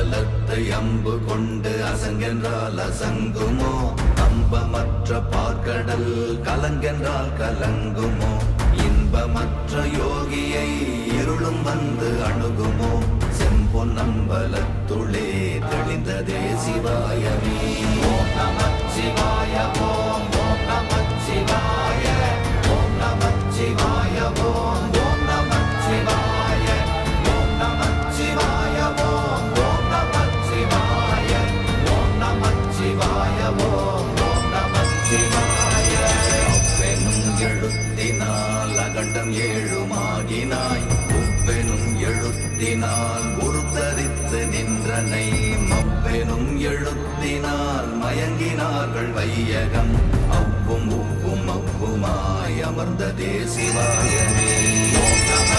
அம்பலத்தை அம்பு கொண்டு அசங்கென்றால் அசங்குமோ அம்பமற்ற பார்க்கடல் கலங்கென்றால் கலங்குமோ இன்பமற்ற யோகியை இருளும் வந்து அணுகுமோ செம்பொன்னம்பலத்துளே தெளிந்ததே சிவாயமே ஓம் நமச்சிவாய ஓம் ஓம் நமச்சிவாய ஓம் நமச்சிவாய ஓம் ஓம் நமச்சிவாய ஓம் நமச்சிவாய ஓம் ஓம் நமச்சிவாய ஓம் நமச்சிவாய ஓம் ஓம் நமச்சிவாய ஒப்பெனும் எழுத்தினால் அகண்டம் ஏழுமாகினாய் உப்பெனும் எழுத்தினால் உருத்தரித்து நின்றனை மப்பெனும் எழுத்தினால் மயங்கினார்கள் வையகம் அவ்வும் உவ்வும் அவ்வுமாய் அமர்ந்ததே சிவாயமே ஓம் நம